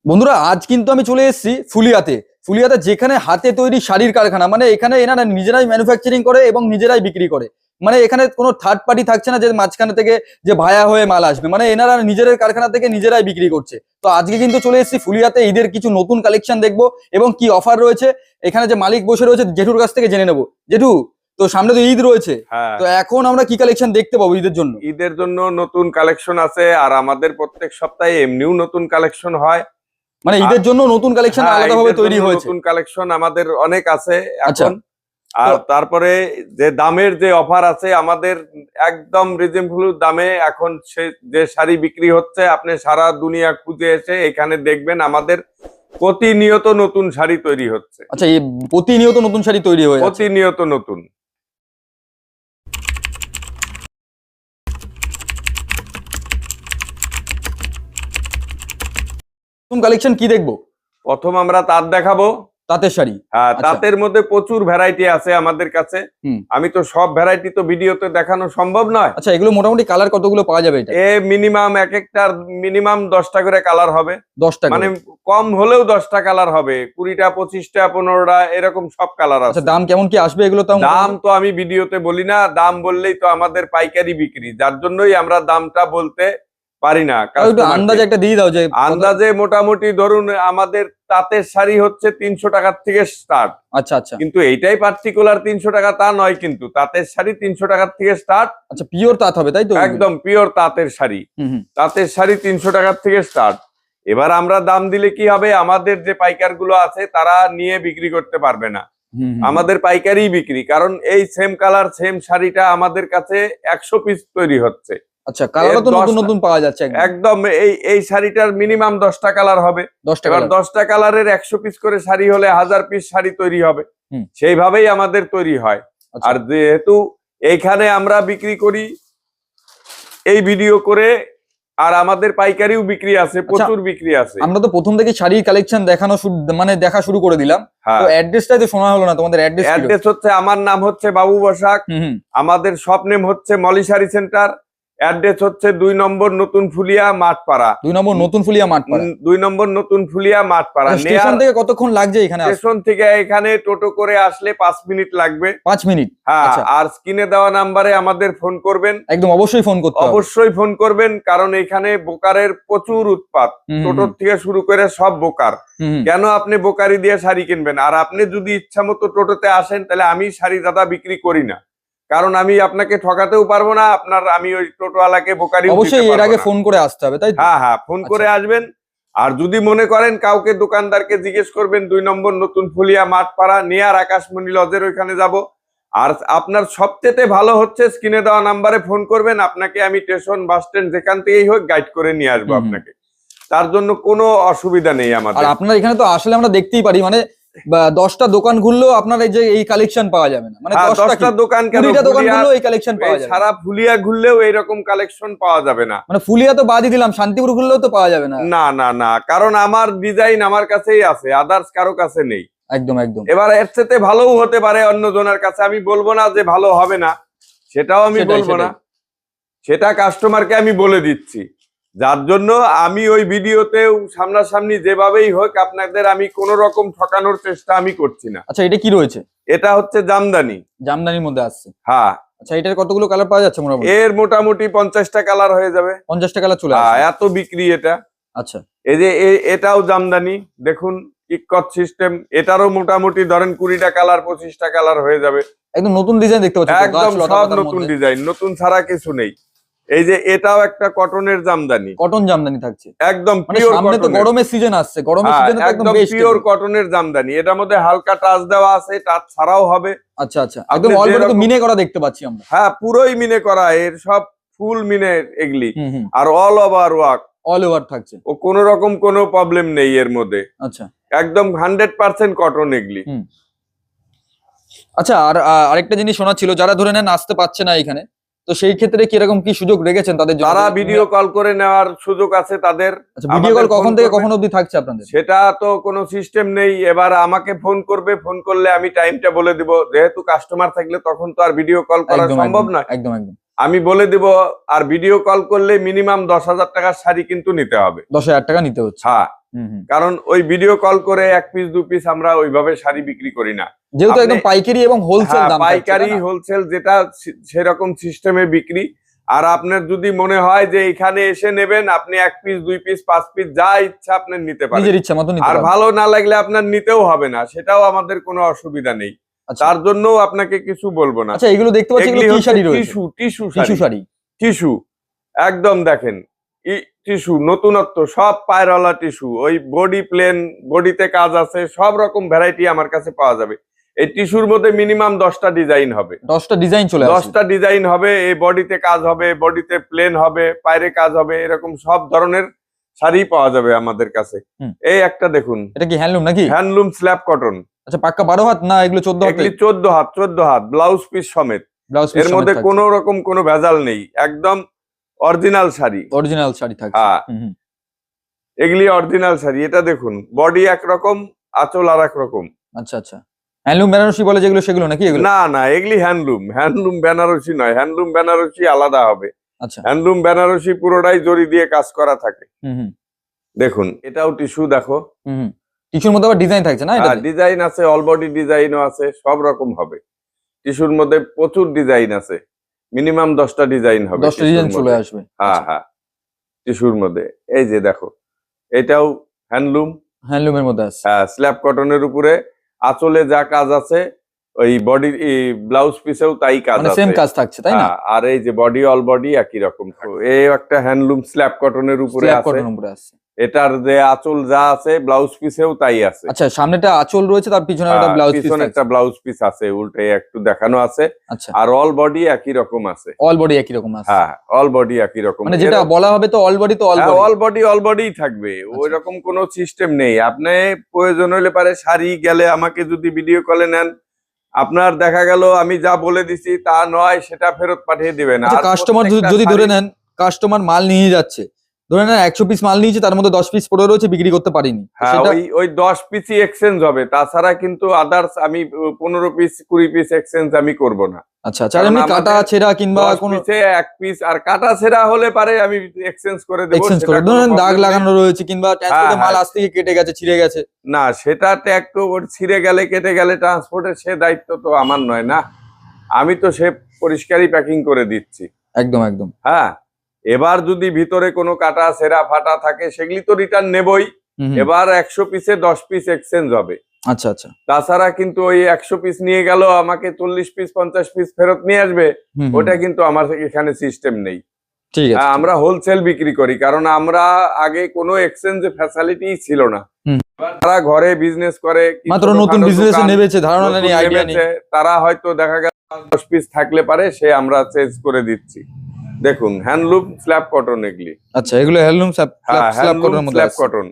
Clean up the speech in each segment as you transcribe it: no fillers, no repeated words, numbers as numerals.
বন্ধুরা আজ কিন্তু আমি চলে এসেছি ফুলিয়াতে যেখানে হাতে তৈরি শাড়ির কারখানা। মানে এখানে এনারা নিজেরাই ম্যানুফ্যাকচারিং করে এবং নিজেরাই বিক্রি করে। মানে এখানে কোনো থার্ড পার্টি থাকছে না যে মাঝখানে থেকে যে ভায়া হয়ে মাল আসবে। মানে এনারা নিজেদের কারখানা থেকে নিজেরাই বিক্রি করছে। তো আজকে কিন্তু চলে এসেছি ফুলিয়াতে, ঈদের কিছু নতুন কালেকশন দেখবো এবং কি অফার রয়েছে। এখানে যে মালিক বসে রয়েছে জেঠুর কাছ থেকে জেনে নেবো। জেঠু, তো সামনে তো ঈদ রয়েছে, হ্যাঁ, তো এখন আমরা কি কালেকশন দেখতে পাবো ঈদের জন্য? ঈদের জন্য নতুন কালেকশন আছে, আর আমাদের প্রত্যেক সপ্তাহে এমনিও নতুন কালেকশন হয়। মানে ঈদের জন্য নতুন কালেকশন হ্যাঁ, আলাদাভাবে ঈদের তৈরি জন্য হয়েছে। নতুন কালেকশন আমাদের অনেক আছে আচ্ছা, এখন। আর তারপরে যে দামের যে অফার আছে আমাদের একদম রিজনেবল দামে এখন যে শাড়ি বিক্রি হচ্ছে, আপনি সারা দুনিয়া খুঁজে এসে এখানে দেখবেন আমাদের প্রতিনিয়ত নতুন শাড়ি তৈরি হচ্ছে। আচ্ছা, এই প্রতিনিয়ত নতুন শাড়ি তৈরি হয়ে যাচ্ছে। প্রতিনিয়ত নতুন। নতুন কালেকশন কি দেখবো? প্রথম আমরা তাঁত দেখাবো। তাঁতের শাড়ি। হ্যাঁ, আচ্ছা। তাঁতের মধ্যে প্রচুর ভ্যারাইটি আছে আমাদের কাছে। আমি তো সব ভ্যারাইটি তো ভিডিওতে দেখানো সম্ভব নয়। আচ্ছা, এগুলো মোটামুটি কালার কতগুলো পাওয়া যাবে এটা? মিনিমাম এক একটার মিনিমাম 10টা করে কালার হবে। 10টা মানে কম হলেও 10টা কালার হবে, 20টা 25টা 15টা এরকম সব কালার আছে। আচ্ছা, দাম কেমন কি আসবে এগুলো? তাও দাম তো আমি ভিডিওতে বলি না, দাম বললেই তো আমাদের পাইকারি বিক্রি, যার জন্যই আমরা দামটা বলতে পারি না। একটু আন্দাজে একটা দিয়ে দাও যে আন্দাজে মোটামুটি ধরুন আমাদের তাঁতের শাড়ি হচ্ছে 300 টাকার থেকে স্টার্ট। আচ্ছা আচ্ছা। কিন্তু এইটাই পার্টিকুলার 300 টাকা তা নয়, কিন্তু তাঁতের শাড়ি 300 টাকার থেকে স্টার্ট। আচ্ছা, পিওর তাঁত হবে তাই তো? একদম পিওর তাঁতের শাড়ি। তাঁতের শাড়ি 300 টাকার থেকে স্টার্ট। এবার আমরা দাম দিলে কি হবে, আমাদের যে পাইকার গুলো আছে তারা নিয়ে বিক্রি করতে পারবে না। আমাদের পাইকারি বিক্রি, কারণ এই সেম কালার সেম শাড়িটা আমাদের কাছে 100 পিস তৈরি হচ্ছে। আচ্ছা, কালারও তো নতুন নতুন পাওয়া যাচ্ছে একদম। এই শাড়িটার মিনিমাম 10টা কালার হবে। 10টা এবার 10টা কালারের 100 পিস করে শাড়ি হলে 1000 পিস শাড়ি তৈরি হবে। সেইভাবেই আমাদের তৈরি হয়। আর যেহেতু এইখানে আমরা বিক্রি করি এই ভিডিও করে, আর আমাদের পাইকারিও বিক্রি আছে, প্রচুর বিক্রি আছে। আমরা তো প্রথম থেকে শাড়ির কালেকশন দেখানো মানে দেখা শুরু করে দিলাম। তো অ্যাড্রেসটাই তো শোনা হলো না, তোমাদের অ্যাড্রেস হচ্ছে, আমার নাম হচ্ছে বাবু বসাক, আমাদের শপ নেম হচ্ছে মলি শাড়ি সেন্টার। অ্যাড্রেস হচ্ছে 2 নম্বর নতুন ফুলিয়া মাঠপাড়া। 2 নম্বর নতুন ফুলিয়া মাঠপাড়া। 2 নম্বর নতুন ফুলিয়া মাঠপাড়া। স্টেশন থেকে কতক্ষণ লাগছে এখানে? স্টেশন থেকে এখানে টোটো করে আসলে 5 মিনিট লাগবে। 5 মিনিট? হ্যাঁ। আর স্ক্রিনে দেওয়া নাম্বারে আমাদের ফোন করবেন। একদম অবশ্যই ফোন করতে হবে। অবশ্যই ফোন করবেন, কারণ এখানে বোকারের প্রচুর উৎপাত। টোটোর থেকে শুরু করে সব বোকার। কেন আপনি বোকারি দিয়ে শাড়ি কিনবেন? আর আপনি যদি ইচ্ছা মতো টোটোতে আসেন তাহলে আমি শাড়ি দাদা বিক্রি করি না, কারণ আমি আপনাকে ঠকাতেও পারবো না। আমি ওই টোটোওয়ালাকে বোকারি অবশ্যই এর আগে ফোন করে আসতে হবে তাই তো? হ্যাঁ হ্যাঁ, ফোন করে আসবেন। আর যদি মনে করেন কাউকে দোকানদারকে জিজ্ঞেস করবেন 2 নম্বর নতুন ফুলিয়া মাঠপাড়া নিয়ার আকাশমণি লজের ওইখানে যাব। আর আপনার সবচেয়ে ভালো হচ্ছে স্ক্রিনে দেওয়া নাম্বারে ফোন করবেন, আপনাকে আমি স্টেশন বাস স্ট্যান্ড যেখান থেকেই হোক গাইড করে নিয়ে আসবো আপনাকে। তার জন্য কোনো অসুবিধা নেই আমাদের। আর আপনার এখানে তো আসলে আমরা দেখতেই পারি, মানে 10টা দোকান ঘুরলেও আপনার এই যে এই কালেকশন পাওয়া যাবে না। মানে 10টা দোকান কেন, 20টা দোকান ঘুরলেও এই কালেকশন পাওয়া যাবে। সারা ফুলিয়া ঘুরলেও এইরকম কালেকশন পাওয়া যাবে না। মানে ফুলিয়া তো বাদই দিলাম, শান্তিপুর ঘুরলেও তো পাওয়া যাবে না। না না না, কারণ আমার ডিজাইন আমার কাছেই আছে, আদার্স কারো কাছে নেই। একদম একদম। এবার এর চেয়ে ভালোও হতে পারে অন্য জনের কাছে, আমি বলবো না যে ভালো হবে না, সেটাও আমি বলবো না, সেটা কাস্টমারকে আমি বলে দিচ্ছি। যার জন্য আমি ওই ভিডিওতেও সামনাসামনি যেভাবেই হোক আপনাদের আমি কোন রকম ঠকানোর চেষ্টা আমি করছি না। আচ্ছা, এটা কি রয়েছে? এটা হচ্ছে জামদানি। জামদানির মধ্যে আসছে? হ্যাঁ। আচ্ছা, এটার কতগুলো কালার পাওয়া যাচ্ছে মোটামুটি? এর মোটামুটি 50টা কালার হয়ে যাবে। 50টা কালার চলে আসবে? এত বিক্রি এটা। আচ্ছা, এই যে এটাও জামদানি, দেখুন ইকট সিস্টেম। এটারও মোটামুটি ধরেন 20টা কালার 25টা কালার হয়ে যাবে। একদম নতুন ডিজাইন দেখতে পাচ্ছি, একদম সব নতুন ডিজাইন, নতুন ছাড়া কিছু নেই। এই যে এটাও একটা কটনের জামদানি, কটন জামদানি থাকছে একদম পিওর। সামনে তো গরমের সিজন আসছে, গরমের সিজনে তো একদম পিওর কটনের জামদানি। এটার মধ্যে হালকা টাচ দেওয়া আছে, টাচ ছাড়াও হবে। আচ্ছা আচ্ছা, একদম অলরেডি তো মিনে করা দেখতে পাচ্ছি আমরা। হ্যাঁ, পুরোই মিনে করা, এর সব ফুল মিনে এগুলি। আর all over work, all over থাকছে, ও কোনো রকম কোনো প্রবলেম নেই এর মধ্যে। আচ্ছা, একদম 100% কটন এগুলি। আচ্ছা, আর আরেকটা জিনিস শোনা ছিল, যারা ধরে নেন আসতে পারছে না এখানে, তো সেই ক্ষেত্রে কিরকম কি সুযোগ রেখেছেন তাদের জন্য? যারা ভিডিও কল করে নেওয়ার সুযোগ আছে তাদের। ভিডিও কল কখন থেকে কখন অবধি থাকছে আপনাদের? সেটা তো কোনো সিস্টেম নেই। এবার আমাকে ফোন করবে, ফোন করলে আমি টাইমটা বলে দিব। যেহেতু কাস্টমার থাকলে তখন তো আর ভিডিও কল করা সম্ভব না। একদম একদম, আমি বলে দিব। আর ভিডিও কল করলে মিনিমাম 10,000 টাকার শাড়ি কিন্তু নিতে হবে। 10,000 টাকা নিতে হচ্ছে? হ্যাঁ, কারণ ওই ভিডিও কল করে 1 পিস 2 পিস আমরা ওইভাবে শাড়ি বিক্রি করি না, যেহেতু আপনি- একদম পাইকারি এবং হোলসেল হ্যাঁ, দাম পাইকারি হোলসেল যেটা সেরকম সিস্টেমে বিক্রি। আর আপনার যদি মনে হয় যে এখানে এসে নেবেন, আপনি 1 পিস 2 পিস 5 পিস যা ইচ্ছা আপনি নিতে পারেন, নিজের ইচ্ছা মতো নিতে আর পারবেন। ভালো না লাগলে আপনার নিতেও হবে না, সেটাও আমাদের কোনো অসুবিধা নেই। আচ্ছা তার জন্য আপনাকে কিছু বলবো না। আচ্ছা, এগুলো দেখতে পাচ্ছি, এগুলো কি শাড়ি রয়েছে? Tissue tissue sari, sari. Tissue একদম দেখেন, টিস্যু নতুনত্ব, সব পায়রওয়ালা টিস্যু, ওই বডি প্লেন, বডিতে কাজ আছে, সব রকম ভ্যারাইটি আমার কাছে পাওয়া যাবে। এই টিস্যুর মধ্যে মিনিমাম 10টা ডিজাইন হবে, 10টা ডিজাইন চলে আসবে। 10টা ডিজাইন হবে, এই বডিতে কাজ হবে, বডিতে প্লেন হবে, পায়রে কাজ হবে, এরকম সব ধরনের শাড়ি পাওয়া যাবে আমাদের কাছে। এই একটা দেখুন, এটা কি হ্যান্ডলুম নাকি? Handloom slab cotton. আচ্ছা, পাক্কা 12 হাত না এগুলো 14 হাত? এগুলি 14 হাত ব্লাউজ পিস সমেত, ব্লাউজ এর মধ্যে কোনো রকম কোনো ভেজাল নেই, একদম অরিজিনাল শাড়ি। অরিজিনাল শাড়ি থাকছে। হ্যাঁ, এগুলি অরিজিনাল শাড়ি। এটা দেখুন, বডি একরকম, আঁচল আর এক রকম। আচ্ছা আচ্ছা, হ্যান্ডলুম বেনারসি বলে যেগুলো, সেগুলো নাকি এগুলো? না না, এগুলি হ্যান্ডলুম বেনারসি নয়, হ্যান্ডলুম বেনারসি আলাদা হবে। আচ্ছা, হ্যান্ডলুম বেনারসি পুরোটাই জরি দিয়ে কাজ করা থাকে। দেখুন, এটাও টিস্যু, দেখো টিস্যুর মধ্যে আবার ডিজাইন থাকছে না? এটা ডিজাইন আছে, অল বডি ডিজাইনও আছে, সব রকম হবে। টিস্যুর মধ্যে প্রচুর ডিজাইন আছে, মিনিমাম 10টা ডিজাইন হবে, 10টা ডিজাইন চলে আসবে। হ্যাঁ হ্যাঁ, টিস্যুর মধ্যে। এই যে দেখো, এটাও হ্যান্ডলুমের মধ্যে আছে। হ্যাঁ, স্ল্যাব কটনের উপরে আঁচলে যা কাজ আছে, ওই বডি ব্লাউজ পিসেও তাই কাজ মানে আছে, সেম কাজ থাকছে, তাই না? আর এই যে বডি, অল বডি একই রকম। এই একটা হ্যান্ডলুম স্ল্যাব কটনের উপরে স্ল্যাব আছে, কটনের উপরে আছে। এটার যে আঁচল যা আছে ব্লাউজ পিসেও তাই আছে। আচ্ছা, সামনেটা আঁচল রয়েছে, তার পিছনে একটা ব্লাউজ পিস পিছনে একটা ব্লাউজ পিস আছে, উল্টে একটু দেখানো আছে। আচ্ছা, আর অল বডি একই রকম আছে। অল বডি একই রকম আছে। হ্যাঁ, অল বডি একই রকম, মানে যেটা বলা হবে তো অল বডি, তো অল বডি থাকবে, ওই রকম কোনো সিস্টেম নেই। আপনি প্রয়োজন হলে পারে শাড়ি গেলে আমাকে যদি ভিডিও কলে নেন, আপনার দেখা গেল আমি যা বলে দিছি তা নয়, সেটা ফেরত পাঠিয়ে দিবেন। আচ্ছা, কাস্টমার যদি ধরে নেন, কাস্টমার মাল নিয়ে যাচ্ছে, ধরে নেন 100 পিস মাল নিয়েছে, তার মধ্যে 10 পিস পড়ে রয়েছে, বিক্রি করতে পারিনি, হ্যাঁ, ওই 10 পিসই এক্সচেঞ্জ হবে, তাছাড়া কিন্তু আদার্স আমি 15 পিস 20 পিস এক্সচেঞ্জ আমি করব না। আচ্ছা আচ্ছা, আর এমনি কাটা ছেঁড়া কিংবা কোনো পিসে 1 পিস আর কাটা ছেঁড়া হলে পারে আমি এক্সচেঞ্জ করে দেব। এক্সচেঞ্জ করে, ধরেন দাগ লাগানো রয়েছে কিংবা ট্রান্সপোর্টে মাল আসতে গিয়ে কেটে গেছে, ছিঁড়ে গেছে, না, সেটাতে একটু ছিঁড়ে গেলে, কেটে গেলে ট্রান্সপোর্টের সে দায়িত্ব তো আমার নয় না, আমি তো সে পরিষ্কারই প্যাকিং করে দিচ্ছি। একদম একদম। হ্যাঁ, এবার যদি ভিতরে কোনো কাটা ছেঁড়া ফাটা থাকে, সেগুলি তো রিটার্ন নেবই। এবার 100 পিসে 10 পিস এক্সচেঞ্জ হবে। আচ্ছা আচ্ছা, তাছাড়া কিন্তু ওই 100 পিস নিয়ে গেল, আমাকে 40 পিস 50 পিস ফেরত নিয়ে আসবে, ওটা কিন্তু আমার এখানে সিস্টেম নেই। ঠিক আছে, আমরা হোলসেল বিক্রি করি, কারণ আমরা আগে কোনো এক্সচেঞ্জ ফ্যাসিলিটি ছিল না। তারা ঘরে বিজনেস করে, মাত্র নতুন বিজনেসে নেমেছে, ধারণা নেই, আইডিয়া নেই, তারা হয়তো দেখা গেল 10 পিস থাকলে পারে, সে আমরা চেঞ্জ করে দিচ্ছি। দেখুন, হ্যান্ডলুম স্ল্যাব কটন এগুলি। আচ্ছা, এগুলো হ্যান্ডলুম স্ল্যাব কটনের মধ্যে আছে। কটন।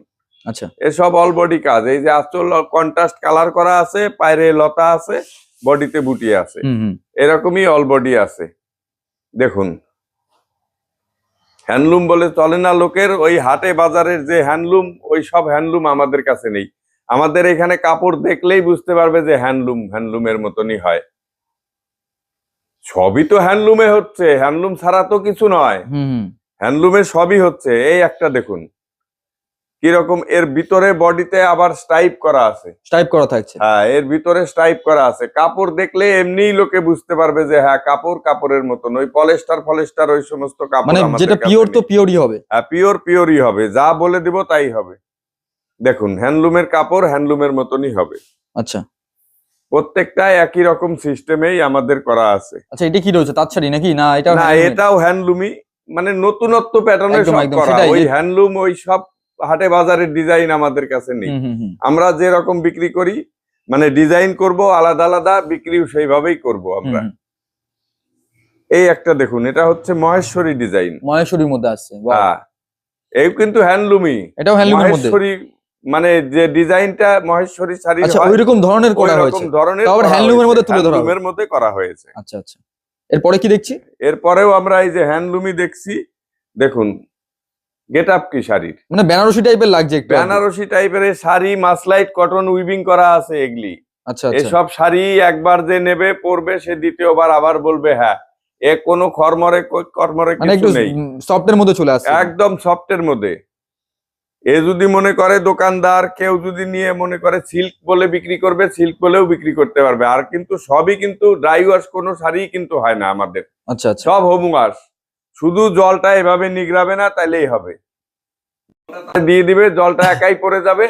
আচ্ছা, এসব অল বডি কাজ, এই যে আঁচল কন্ট্রাস্ট কালার করা আছে, পায়রে লতা আছে, বডিতে বুটি আছে, এরকমই অল বডি আছে। দেখুন, হ্যান্ডলুম বলে চলে না লোকের, ওই হাটে বাজারের যে হ্যান্ডলুম, ওই সব হ্যান্ডলুম আমাদের কাছে নেই। আমাদের এখানে কাপড় দেখলেই বুঝতে পারবে যে হ্যান্ডলুমের মতনই হয়। সবই তো হ্যান্ডলুমে হচ্ছে, হ্যান্ডলুম ছাড়া তো কিছু নয়, হ্যান্ডলুমে সবই হচ্ছে। এই একটা দেখুন কিরকম, এর ভিতরে বডিতে আবার স্টাইপ করা আছে, স্টাইপ করা থাকছে। হ্যাঁ, এর ভিতরে স্টাইপ করা আছে। কাপড় দেখলে এমনিই লোকে বুঝতে পারবে যে হ্যাঁ, কাপড়ের মতন। ওই পলেস্টার ওই সমস্ত কাপড় মানে যেটা পিওর তো পিওরই হবে। হ্যাঁ, পিওরই হবে, যা বলে দিব তাই হবে। দেখুন, হ্যান্ডলুমের কাপড় হ্যান্ডলুমের মতনই হবে। আচ্ছা, প্রত্যেকটা একই রকম সিস্টেমেই আমাদের করা আছে। আচ্ছা, এটা কি রয়েছে, তাঁত শাড়ি নাকি? না, এটাও হ্যান্ডলুমই, মানে নতুনত্ব প্যাটার্নের সব করা। ওই হ্যান্ডলুম, ওই সব হাটে বাজারের ডিজাইন আমাদের কাছে নেই। আমরা যে রকম বিক্রি করি, মানে ডিজাইন করব আলাদা আলাদা, বিক্রিও সেইভাবেই করব আমরা। এই একটা দেখুন, এটা হচ্ছে মহেশ্বরী ডিজাইন, মহেশ্বরীর মধ্যে আছে। হ্যাঁ, এই কিন্তু হ্যান্ডলুমই, এটাও হ্যান্ডলুমের মধ্যে। মহেশ্বরী মানে যে ডিজাইনটা মহেশ্বরী শাড়ি, আচ্ছা, ওইরকম ধরনের করা হয়েছে, আবার হ্যান্ডলুমের মধ্যে তুলে ধরা, হ্যান্ডলুমের মধ্যে করা হয়েছে। আচ্ছা আচ্ছা, এরপরে কি দেখছি? এরপরেও আমরা এই যে হ্যান্ডলুমই দেখছি। দেখুন, গেট আপ কি শাড়ির, মানে বেনারসি টাইপের লাগছে একটু, বেনারসি টাইপের শাড়ি, মাসলাইট কটন উইভিং করা আছে এগুলি। আচ্ছা, এসব শাড়ি একবার যে নেবে পরবে, সে দ্বিতীয়বার আবার বলবে হ্যাঁ, এ কোনো কর্মরে মানে একটু কিছু নেই, সফটের মধ্যে চলে আসছে, একদম সফটের মধ্যে। এ যদি মনে করে দোকানদার কেউ যদি নিয়ে মনে করে সিল্ক বলে বিক্রি করবে, সিল্ক বলেও বিক্রি করতে পারবে। আর কিন্তু সবই কিন্তু ড্রাই ওয়াশ, কোনো শাড়ি কিন্তু হয় না আমাদের, আচ্ছা আচ্ছা সব হোম ওয়াশ। শুধু জলটা এভাবে নিগড়াবে না, তাইলেই হবে। দিয়ে দিবে, জলটা একাই পড়ে যাবে,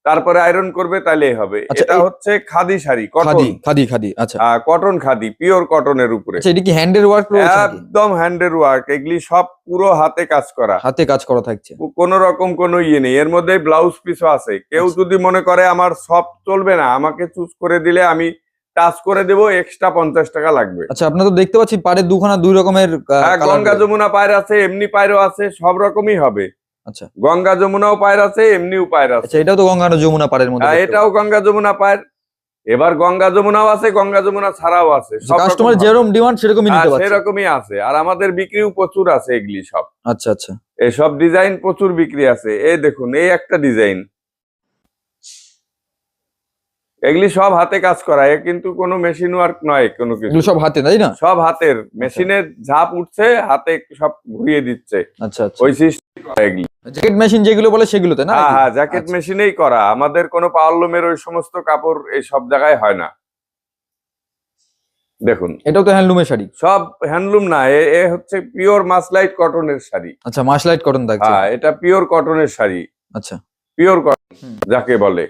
তারপরে আয়রন করবে, তাইলেই হবে। আচ্ছা, এটা হচ্ছে খাদি শাড়ি, খাদি কটন, খাদি খাদি আচ্ছা কটন খাদি, পিওর কটনের উপরে। আচ্ছা, এটা কি হ্যান্ডের ওয়ার্ক রয়েছে নাকি? একদম হ্যান্ডের ওয়ার্ক, এগুলি সব পুরো হাতে কাজ করা, হাতে কাজ করা থাকছে। কোন রকম কোনো ইয়ে নেই। এর মধ্যে ব্লাউজ পিসও আছে। কেউ আচ্ছা। যদি মনে করে আমার সফট চলবে না, আমাকে চুজ করে দিলে আমি টাচ করে দেবো, এক্সট্রা 50 টাকা লাগবে। আচ্ছা, আপনারা তো দেখতে পাচ্ছি পাড়ের দুখানা দুই রকমের হ্যাঁ, colour গঙ্গা রয়েছে। যমুনা পায়র আছে, এমনি পায়রও আছে, সব রকমই হবে। আচ্ছা গঙ্গা যমুনাও পায়র আছে, এমনিও পায়র আছে। আচ্ছা, এটাও তো গঙ্গা যমুনা পাড়ের মধ্যে দেখতে এটাও গঙ্গা যমুনা পায়র। এবার গঙ্গা যমুনাও আছে, গঙ্গা যমুনা ছাড়াও আছে, পাচ্ছি। সব কাস্টমার রকম যেরকম ডিমান্ড সেরকমই নিতে হবে। পারছে। সেরকমই আছে। আর আমাদের বিক্রিও প্রচুর আছে এগুলি সব। আচ্ছা আচ্ছা এসব ডিজাইন প্রচুর বিক্রি আছে। এই দেখুন, এই একটা ডিজাইন, এগুলি সব হাতে কাজ করা, এ কিন্তু কোনো মেশিন ওয়ার্ক নয়, কোনো কিছু এগুলো সব হাতে, তাই না? সব হাতের। মেশিনের ঝাপ উঠছে, হাতে সব ঘুরিয়ে দিচ্ছে, আচ্ছা আচ্ছা, ওই সিস্টেম করা এগুলি। জ্যাকেট মেশিন যেগুলো বলে সেগুলোতে না? হ্যাঁ নাকি? হ্যাঁ, জ্যাকেট আচ্ছা। মেশিনেই করা। আমাদের কোনো পাওয়ারলুমের ওই সমস্ত কাপড় এই সব জায়গায় হয় না। দেখুন, এটাও তো হ্যান্ডলুমের শাড়ি। সব হ্যান্ডলুম না, এ এ হচ্ছে পিওর মাসলাইট কটনের শাড়ি। আচ্ছা, মাসলাইট কটন থাকছে। হ্যাঁ, এটা পিওর কটনের শাড়ি, আচ্ছা পিওর কটন হুম। যাকে বলে।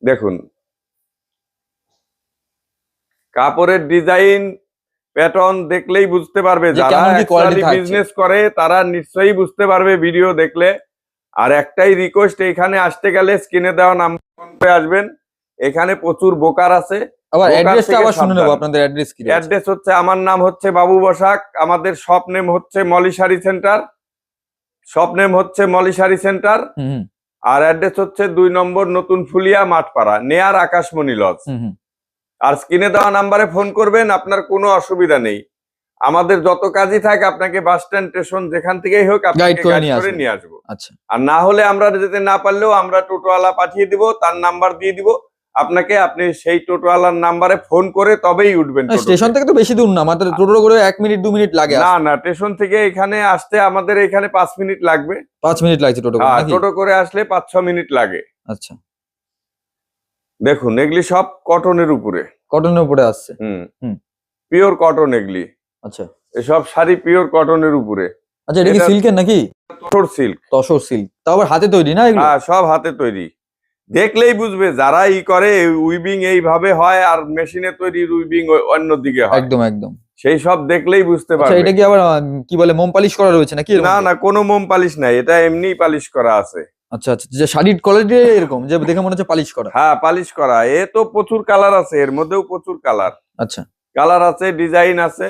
দেখুন, কাপড়ের ডিজাইন প্যাটার্ন দেখলেই বুঝতে পারবে, যে যারা কেমন কি quality থাকছে। বিজনেস করে তারা নিশ্চয়ই বুঝতে পারবে ভিডিও দেখলে। আর একটাই রিকোয়েস্ট, এখানে আসতে গেলে স্ক্রিনে দেওয়া নাম্বার আসবেন। এখানে প্রচুর বোকার আছে। আবার বোকার অ্যাড্রেসটা থেকে আবার শুনে নেব, সাবধান। আপনাদের অ্যাড্রেস কি রয়েছে? অ্যাড্রেস হচ্ছে, আমার নাম হচ্ছে বাবু বসাক, আমাদের শপ নেম হচ্ছে Molly sari centre, shop name হচ্ছে মলি শাড়ি সেন্টার। হুম হুম আর অ্যাড্রেস হচ্ছে 2 নম্বর নতুন ফুলিয়া মাঠপাড়া, নেয়ার আকাশমণি লজ। হুম হুম আর স্ক্রিনে দেওয়া নাম্বারে ফোন করবেন, আপনার কোনো অসুবিধা নেই। আমাদের যত কাজই থাকে আপনাকে বাস স্ট্যান্ড, স্টেশন যেখান থেকেই হোক আপনাকে গাইড করে গাইড নিয়ে করে আসবে। নিয়ে আসবো। আচ্ছা আর না হলে আমরা যেতে না পারলেও আমরা টোটোওয়ালা পাঠিয়ে দিব, তার নাম্বার দিয়ে দিব আপনাকে। আপনি সেই টোটোওয়ালার নাম্বারে ফোন করে তবেই উঠবেন টোটোতে। স্টেশন থেকে তো বেশি দূর না, মাত্র টোটো করে 1 মিনিট 2 মিনিট লাগে না আসতে। না, স্টেশন থেকে এখানে আসতে আমাদের এখানে 5 মিনিট লাগবে। 5 মিনিট লাগছে টোটো করে হ্যাঁ, নাকি? টোটো করে আসলে 5-6 মিনিট লাগে। আচ্ছা, দেখুন, এগুলি সব কটনের উপরে। কটনের উপরে আসছে। হুম, হুম। পিওর কটন এগুলি। আচ্ছা এসব শাড়ি পিওর কটনের উপরে। আচ্ছা, এটা কি এটা- সিল্কের নাকি? তসর সিল্ক। তসর সিল্ক, তাও আবার হাতে তৈরি না এগুলো? হ্যাঁ, সব হাতে তৈরি। দেখলেই বুঝবে যারা করে উইভিং এইভাবে হয়, আর মেশিনে তৈরি উইভিং অন্যদিকে হয়। একদম একদম। সেই সব দেখলেই বুঝতে আচ্ছা, পারবে। এটা কি আবার কি বলে, মোম পালিশ করা রয়েছে নাকি এর না মধ্যে? না, কোনো মোম পালিশ নাই, এটা এমনি পালিশ করা আছে। আচ্ছা আচ্ছা, যে শাড়ির কোয়ালিটি এরকম যে দেখে মনে হচ্ছে পালিশ করা। হ্যাঁ, পালিশ করা। এ তো প্রচুর কালার আছে, এর মধ্যেও প্রচুর কালার আচ্ছা কালার আছে, ডিজাইন আছে।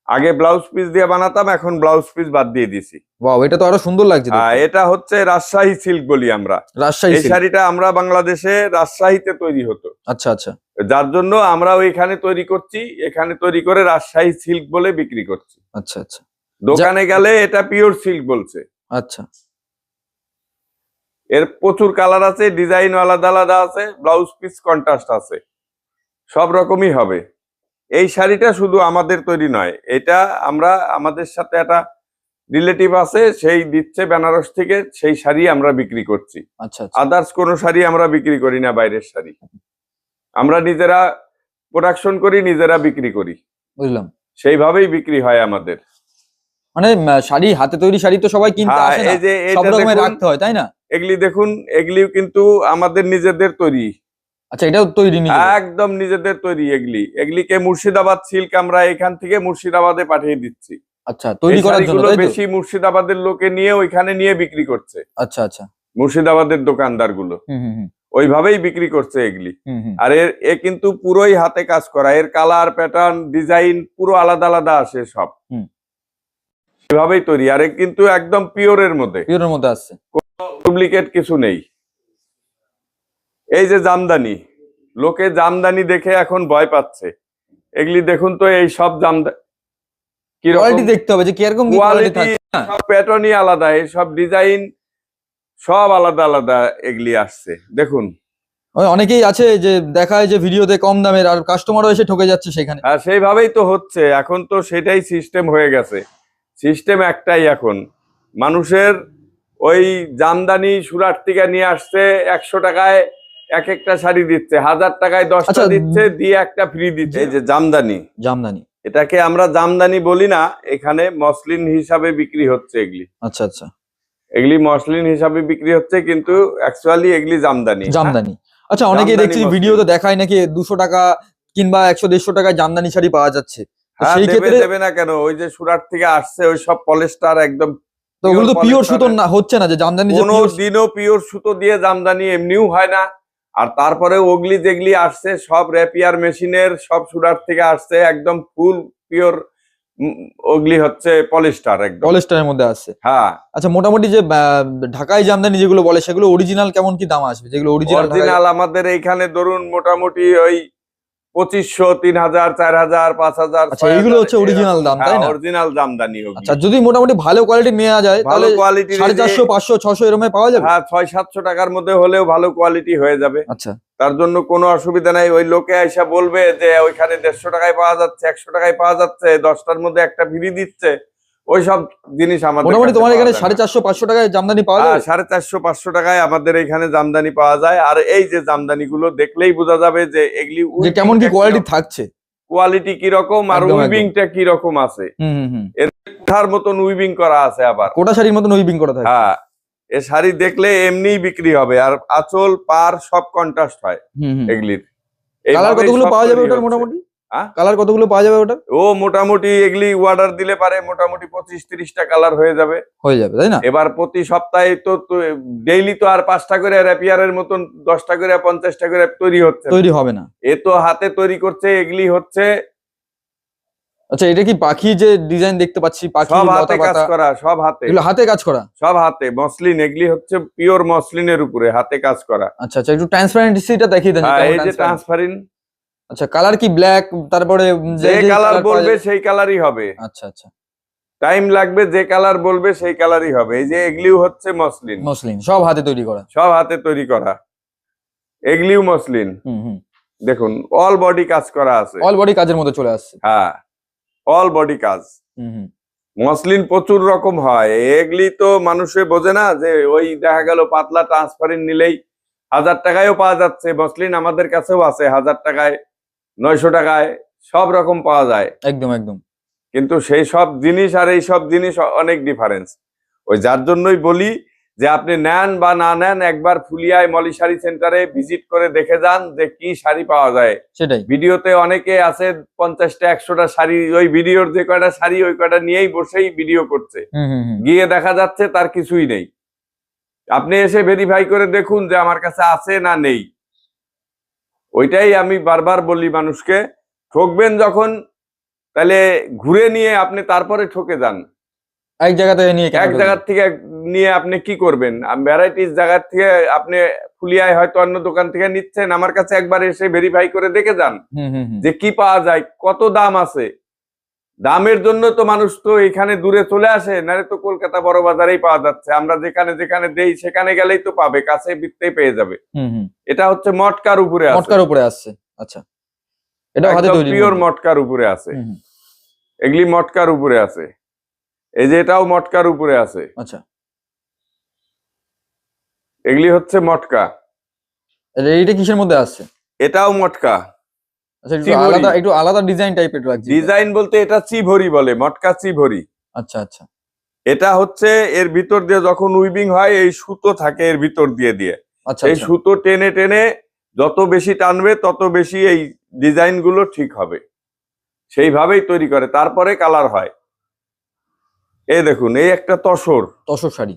আগে ব্লাউজ পিস দিয়ে বানাতাম, এখন ব্লাউজ পিস বাদ দিয়ে দিছি। ওয়াও, এটা তো আরো সুন্দর লাগছে দেখতে। এটা হচ্ছে রাজশাহী সিল্ক বলি আমরা। রাজশাহী এই সিল্ক। শাড়িটা আমরা বাংলাদেশে রাজশাহীতে তৈরি হতো, আচ্ছা আচ্ছা যার জন্য আমরা ওইখানে তৈরি করছি, এখানে তৈরি করে রাজশাহী সিল্ক বলে বিক্রি করছি। আচ্ছা আচ্ছা দোকানে গেলে এটা পিওর সিল্ক বলছে। আচ্ছা এর প্রচুর কালার আছে, ডিজাইন আলাদা আলাদা আছে, ব্লাউজ পিস কন্ট্রাস্ট আছে, সব রকমই হবে। এই শাড়িটা শুধু আমাদের তৈরি নয়, এটা আমরা আমাদের সাথে একটা রিলেটিভ আছে, সেই দিচ্ছে বেনারস থেকে, সেই শাড়ি আমরা বিক্রি করছি। আচ্ছা আচ্ছা আদার্স কোনো শাড়ি আমরা বিক্রি করি না, বাইরের শাড়ি। আমরা নিজেরা প্রোডাকশন করি, নিজেরা বিক্রি করি, বুঝলাম। সেইভাবেই বিক্রি হয় আমাদের। মানে শাড়ি, হাতে তৈরি শাড়ি তো সবাই কিনতে হ্যাঁ, আসে না, এই যে সব এটা রকমের দেখুন, রাখতে হয়, তাই না? এগুলি দেখুন, এগুলিও কিন্তু আমাদের নিজেদের তৈরি, আচ্ছা, এটাও তৈরি নিজে? একদম নিজেদের তৈরি। এগুলিকে মুর্শিদাবাদ সিল্ক আমরা এখান থেকে মুর্শিদাবাদে পাঠিয়ে দিচ্ছি। আচ্ছা, তৈরি এই করার জন্য, শাড়িগুলো তাই তো? বেশি মুর্শিদাবাদের লোকে নিয়ে ওইখানে নিয়ে বিক্রি করছে, আচ্ছা আচ্ছা মুর্শিদাবাদের দোকানদার গুলো হুম হুম হুম ওইভাবেই বিক্রি করছে এগুলি। হুম হুম আর এ কিন্তু পুরোই হাতে কাজ করা, এর কালার প্যাটার্ন ডিজাইন পুরো আলাদা আলাদা আসে সব, হুম। এভাবেই তৈরি। আর এ কিন্তু একদম পিওরের মধ্যে, পিওরের মধ্যে আসছে। ডুপ্লিকেট কিছু নেই। এই যে জামদানি, লোকে জামদানি দেখে এখন ভয় পাচ্ছে। এগুলি দেখুন তো, এই সব জামদানি কিরকম কোয়ালিটি দেখতে হবে যে কিরকম কি কোয়ালিটি কোয়ালিটি, থাকে, হ্যাঁ। সব প্যাটার্নই আলাদা, এই সব ডিজাইন সব আলাদা আলাদা এগুলি আসছে। দেখুন, ওই অনেকেই আছে যে দেখায় যে ভিডিওতে কম দামের, আর কাস্টমারও এসে ঠকে যাচ্ছে সেখানে। আর সেইভাবেই তো হচ্ছে, এখন তো সেটাই সিস্টেম হয়ে গেছে। সিস্টেম একটাই এখন, মানুষের ওই জামদানি সুরাট থেকে নিয়ে আসছে 100 টাকায় এক একটা শাড়ি দিচ্ছে, 1000 টাকায় 10টা আচ্ছা, দিচ্ছে, দিয়ে একটা ফ্রি দিচ্ছে। এই যে জামদানি, জামদানি, এটাকে আমরা জামদানি বলি না, এখানে মসলিন হিসাবে বিক্রি হচ্ছে এগুলি। আচ্ছা আচ্ছা, এগুলি মসলিন হিসাবে বিক্রি হচ্ছে, কিন্তু অ্যাকচুয়ালি এগুলি জামদানি। জামদানি। আচ্ছা, অনেকেই জামদানি দেখছি মসলিন। ভিডিওতে দেখায় নাকি 200 টাকা কিংবা 100-150 টাকায় জামদানি শাড়ি পাওয়া যাচ্ছে। তো হ্যাঁ, সেই দেবে ক্ষেত্রে দেবে না কেন? ওই যে সুরাট থেকে আসছে ওই সব পলিস্টার, একদম তো ওগুলো তো পিওর সুতো পলিস্টারের। না, হচ্ছে না যে জামদানি যে কোনো pure- দিনও পিওর সুতো দিয়ে জামদানি এমনিও হয় না। আর তারপরে ওগলি যেগুলি আসছে সব র্যাপিয়ার মেশিনের, সব সুরাট থেকে আসছে, একদম ফুল পিওর ওগলি হচ্ছে পলিস্টার একদম। পলিস্টারের মধ্যে আসছে। হ্যাঁ, আচ্ছা, মোটামুটি যে ঢাকাই জামদানি যেগুলো বলে সেগুলো অরিজিনাল কেমন কি দাম আসবে? যেগুলো অরিজিনাল অরিজিনাল আমাদের এইখানে ধরুন মোটামুটি ওই 2500, 3000, 4000, 5000। আচ্ছা, এইগুলো হচ্ছে original দাম, তাই না? অরিজিনাল জামদানি ওগুলি। আচ্ছা, যদি মোটামুটি ভালো কোয়ালিটি নেওয়া যায় ভালো তাহলে কোয়ালিটির 450, 500, 600 এরকম পাওয়া যাবে। হ্যাঁ, 600-700 টাকার মধ্যে হলেও ভালো কোয়ালিটি হয়ে যাবে। আচ্ছা তার জন্য কোনো অসুবিধা নাই। ওই লোকে এসে বলবে যে ওইখানে 150 টাকায় পাওয়া যাচ্ছে, 100 টাকায় পাওয়া যাচ্ছে, 10টার মধ্যে একটা ফ্রি দিচ্ছে, ওই সব জিনিস আমাদের মোটামুটি কাছে তোমার পাওয়া এখানে যায় না। 450-500 টাকায় জামদানি পাওয়া হ্যাঁ, যাবে। 450-500 টাকায় আমাদের এখানে জামদানি পাওয়া যায়। আর এই যে জামদানি গুলো দেখলেই বোঝা যাবে যে এগুলি যে কেমন কি কোয়ালিটি থাকছে। কোয়ালিটি কিরকম আর একদম, একদম। উইভিংটা কিরকম আছে, হুম। কোঠার মতন উইভিং করা আছে আবার। কোটা শাড়ির মতন উইভিং করা থাকে। হ্যাঁ, এ শাড়ি দেখলে এমনিই বিক্রি হবে। আর আঁচল পার সব কন্ট্রাস্ট হয় হুম। এগুলির। কালার এইভাবেই কতগুলো সব পাওয়া যাবে তৈরি ওটার হচ্ছে। মোটামুটি? হ্যাঁ? কালার কতগুলো পাওয়া যাবে ওটার? ও মোটামুটি এগুলি অর্ডার দিলে পারে মোটামুটি 25-30টা কালার হয়ে যাবে। হয়ে যাবে, তাই না? এবার প্রতি সপ্তাহে তো ডেইলি তো আর 5টা করে র্যাপিয়ারের মতন 10টা করে 50টা করে তৈরি হচ্ছে না। তৈরি হবে না। এ তো হাতে তৈরি করছে, এগুলি হচ্ছে আচ্ছা, এটা কি পাখি যে ডিজাইন দেখতে পাচ্ছি, পাখি সব হাতে লতা কাজ পাতা, করা, সব হাতে, এগুলো হাতে কাজ করা? সব হাতে মসলিন। এগুলি হচ্ছে পিওর মসলিনের উপরে হাতে কাজ করা। আচ্ছা আচ্ছা, একটু ট্রান্সপারেন্সিটা দেখিয়ে দেন যে হ্যাঁ, কেমন এই যে transparent। ট্রান্সপারেন্ট। আচ্ছা, কালার কি ব্ল্যাক, তারপরে যে কালার colour পাওয়া বলবে যাবে? সেই কালারই হবে। আচ্ছা আচ্ছা, টাইম লাগবে, যে কালার বলবে সেই কালারই হবে। এই যে এগুলিও হচ্ছে মসলিন, মসলিন সব হাতে তৈরি করা। সব হাতে তৈরি করা। এগুলিও মসলিন, হুম। দেখুন অল বডি কাজ করা আছে। অল বডি কাজের মধ্যে চলে আসছে। হ্যাঁ, অল বডি কাজ। হুম। মসলিন প্রচুর রকম হয়। এগুলি তো মানুষে বোঝে না যে ওই দেখা গেল পাতলা ট্রান্সপারেন্ট নিলেই 1000 টাকায়ও পাওয়া যাচ্ছে। মসলিন আমাদের কাছেও আছে 1000 টাকায়, 900 টাকায়, সব রকম পাওয়া যায়। একদম। কিন্তু সেই সব জিনিস আর এই সব জিনিস অনেক ডিফারেন্স। ওই যার জন্যই বলি যে আপনি নেন বা না নেন, একবার ফুলিয়ায় মলি শাড়ি সেন্টারে ভিজিট করে দেখে যান যে কি শাড়ি পাওয়া যায়। সেটাই। ভিডিওতে অনেকে আছে 50টা 100টা শাড়ি, ওই ভিডিওর যে কয়টা শাড়ি ওই কয়টা নিয়েই বসেই ভিডিও করছে, হুম। গিয়ে দেখা যাচ্ছে তার কিছুই নেই। আপনি এসে ভেরিফাই করে দেখুন যে আমার কাছে আছে না নেই। ওইটাই আমি বারবার বলি মানুষকে, ঠকবেন যখন তাহলে ঘুরে নিয়ে আপনি তারপরে ঠকে যান। এক জায়গা থেকে নিয়ে এক জায়গার থেকে নিয়ে আপনি কি করবেন? ভ্যারাইটিস জায়গার থেকে আপনি ফুলিয়ায় হয়তো অন্য দোকান থেকে নিচ্ছেন, আমার কাছে একবার এসে ভেরিফাই করে দেখে যান হুম। যে কি পাওয়া যায়, কত দাম আছে। দামের জন্য তো মানুষ তো এখানে দূরে চলে আসে, নাহলে তো কলকাতা বড় বাজারেই পাওয়া যাচ্ছে। আমরা যেখানে যেখানে দেই সেখানে গেলেই তো পাবে, কাছে বিত্তেই পেয়ে যাবে। হুম। এটা হচ্ছে মটকার উপরে আছে, মটকার উপরে আসছে। আচ্ছা, এটা হাতে তৈরি পিওর মটকার উপরে আছে। এগুলি মটকার উপরে আছে। এই যে এটাও মটকার উপরে আছে। আচ্ছা, এগুলি হচ্ছে মটকা। এইটা কিসের মধ্যে আসছে? এটাও মটকা। আচ্ছা, চিভরি। একটু আলাদা ডিজাইন টাইপের লাগছে। ডিজাইন বলতে এটা চিভরি বলে, মটকা চিভরি। আচ্ছা। এটা হচ্ছে এর ভিতর দিয়ে যখন উইভিং হয় এই সুতো থাকে এর ভিতর দিয়ে দিয়ে, আচ্ছা এই সুতো টেনে টেনে যত বেশি টানবে তত বেশি এই ডিজাইন গুলো ঠিক হবে। সেইভাবেই তৈরি করে, তারপরে কালার হয়। এই দেখুন, এই একটা তসর শাড়ি।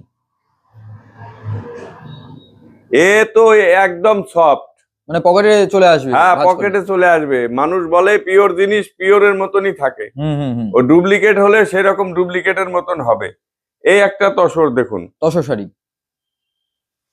এ তো একদম সফট, মানে পকেটে চলে আসবে। হ্যাঁ পকেটে চলে আসবে। মানুষ বলে পিওর জিনিস পিওরের মতনই থাকে, হুম। ও ডুপ্লিকেট হলে সেরকম ডুপ্লিকেটের মতন হবে। এই একটা তসর দেখুন, শাড়ি।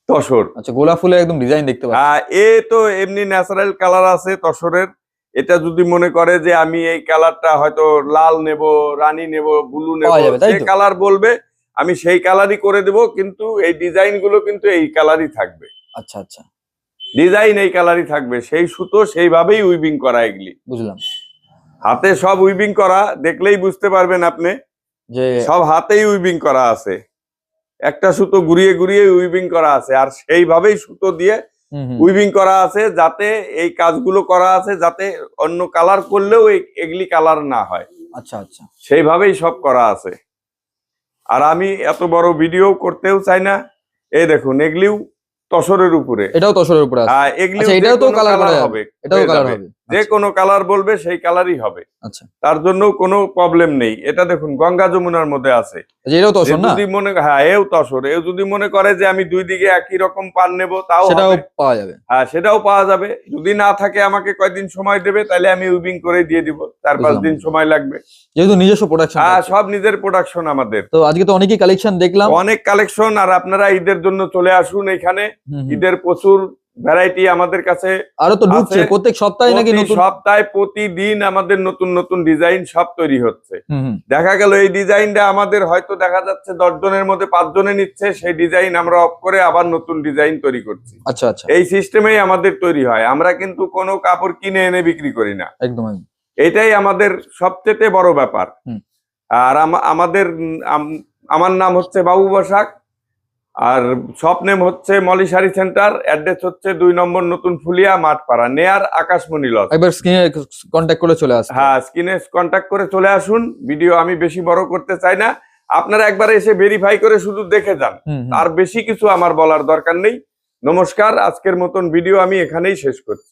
তসর। আচ্ছা, গোলাপ ফুলে একদম ডিজাইন দেখতে পাচ্ছি। এ তো এমনি ন্যাচারাল কালার আছে তসরের। এটা যদি মনে করে যে আমি এই কালারটা হয়তো লাল নেব, রানী নেব, ব্লু নেব, পাওয়া যাবে, তাই যে তো? কালার বলবে আমি সেই কালারই করে দেব, কিন্তু এই ডিজাইন গুলো কিন্তু এই কালারই থাকবে। আচ্ছা। ডিজাইন এই কালারই থাকবে, সেই সুতো সেইভাবেই উইভিং করা। এগুলি বুঝলাম হাতে সব উইভিং করা, দেখলেই বুঝতে পারবেন আপনি যে সব হাতেই উইভিং করা আছে। একটা সুতো ঘুরিয়ে ঘুরিয়ে উইভিং করা আছে, আর সেইভাবেই সুতো দিয়ে উইভিং করা আছে, যাতে এই কাজগুলো করা আছে, যাতে অন্য কালার করলেও এগুলি কালার না হয়। আচ্ছা আচ্ছা, সেইভাবেই সব করা আছে। আর আমি এত বড় ভিডিও করতেও চাই না। এই দেখুন, এগুলিও তসরের উপরে, এটাও তসরের উপরে আছে। এগুলিও আচ্ছা, এটাও তো যে কোনো কালার করা হবে, এটাও হয়ে কালার যাবে। হবে। যে কোনো কালার বলবে সেই কালারই হবে, আচ্ছা, তার জন্য কোনো প্রবলেম নেই। এটা দেখুন গঙ্গা যমুনার মধ্যে আছে। আচ্ছা, এটাও তসর না? যদি মনে, হ্যাঁ এও তসর, এও যদি মনে করে যে আমি দুই দিকে একই রকম পান নেব, তাও সেটাও হবে। পাওয়া যাবে। হ্যাঁ, সেটাও পাওয়া যাবে। যদি না থাকে আমাকে কয়দিন সময় দেবে, তাহলে আমি উইভিং করে দিয়ে দিব, 4-5 দিন সময় লাগবে। যেহেতু নিজস্ব প্রোডাকশন। হ্যাঁ, সব নিজের প্রোডাকশন আমাদের। তো আজকে তো অনেকই কালেকশন দেখলাম, অনেক কালেকশন। আর আপনারা ঈদের জন্য চলে আসুন এখানে। ঈদের প্রচুর ভ্যারাইটি আমাদের কাছে আরো তো ঢুকছে আছে। প্রত্যেক সপ্তাহে নাকি প্রতি নতুন? সপ্তাহে প্রতিদিন আমাদের নতুন নতুন ডিজাইন সব তৈরি হচ্ছে। দেখা গেল এই ডিজাইনটা আমাদের হয়তো দেখা যাচ্ছে 10 জনের মধ্যে 5 জনে নিচ্ছে, সেই ডিজাইন আমরা অফ করে আবার নতুন ডিজাইন তৈরি করছি। আচ্ছা আচ্ছা, এই সিস্টেমেই আমাদের তৈরি হয়। আমরা কিন্তু কোনো কাপড় কিনে এনে বিক্রি করি না। একদম একদম। এটাই আমাদের সবচেয়ে বড় ব্যাপার। আর আমাদের আমার নাম হচ্ছে বাবু বসাক, আর শপ নেম হচ্ছে মলি শাড়ি সেন্টার। অ্যাড্রেস হচ্ছে 2 নম্বর নতুন ফুলিয়া, মাঠপাড়া, নেয়ার আকাশমণি লজ। একবার স্ক্রিনে কন্ট্যাক্ট করে চলে আসুন। হ্যাঁ, স্ক্রিনে কন্ট্যাক্ট করে চলে আসুন। ভিডিও আমি বেশি বড় করতে চাই না, আপনারা একবার এসে ভেরিফাই করে শুধু দেখে যান। আর বেশি কিছু আমার বলার দরকার নেই। নমস্কার, আজকের মতন ভিডিও আমি এখানেই শেষ করছি।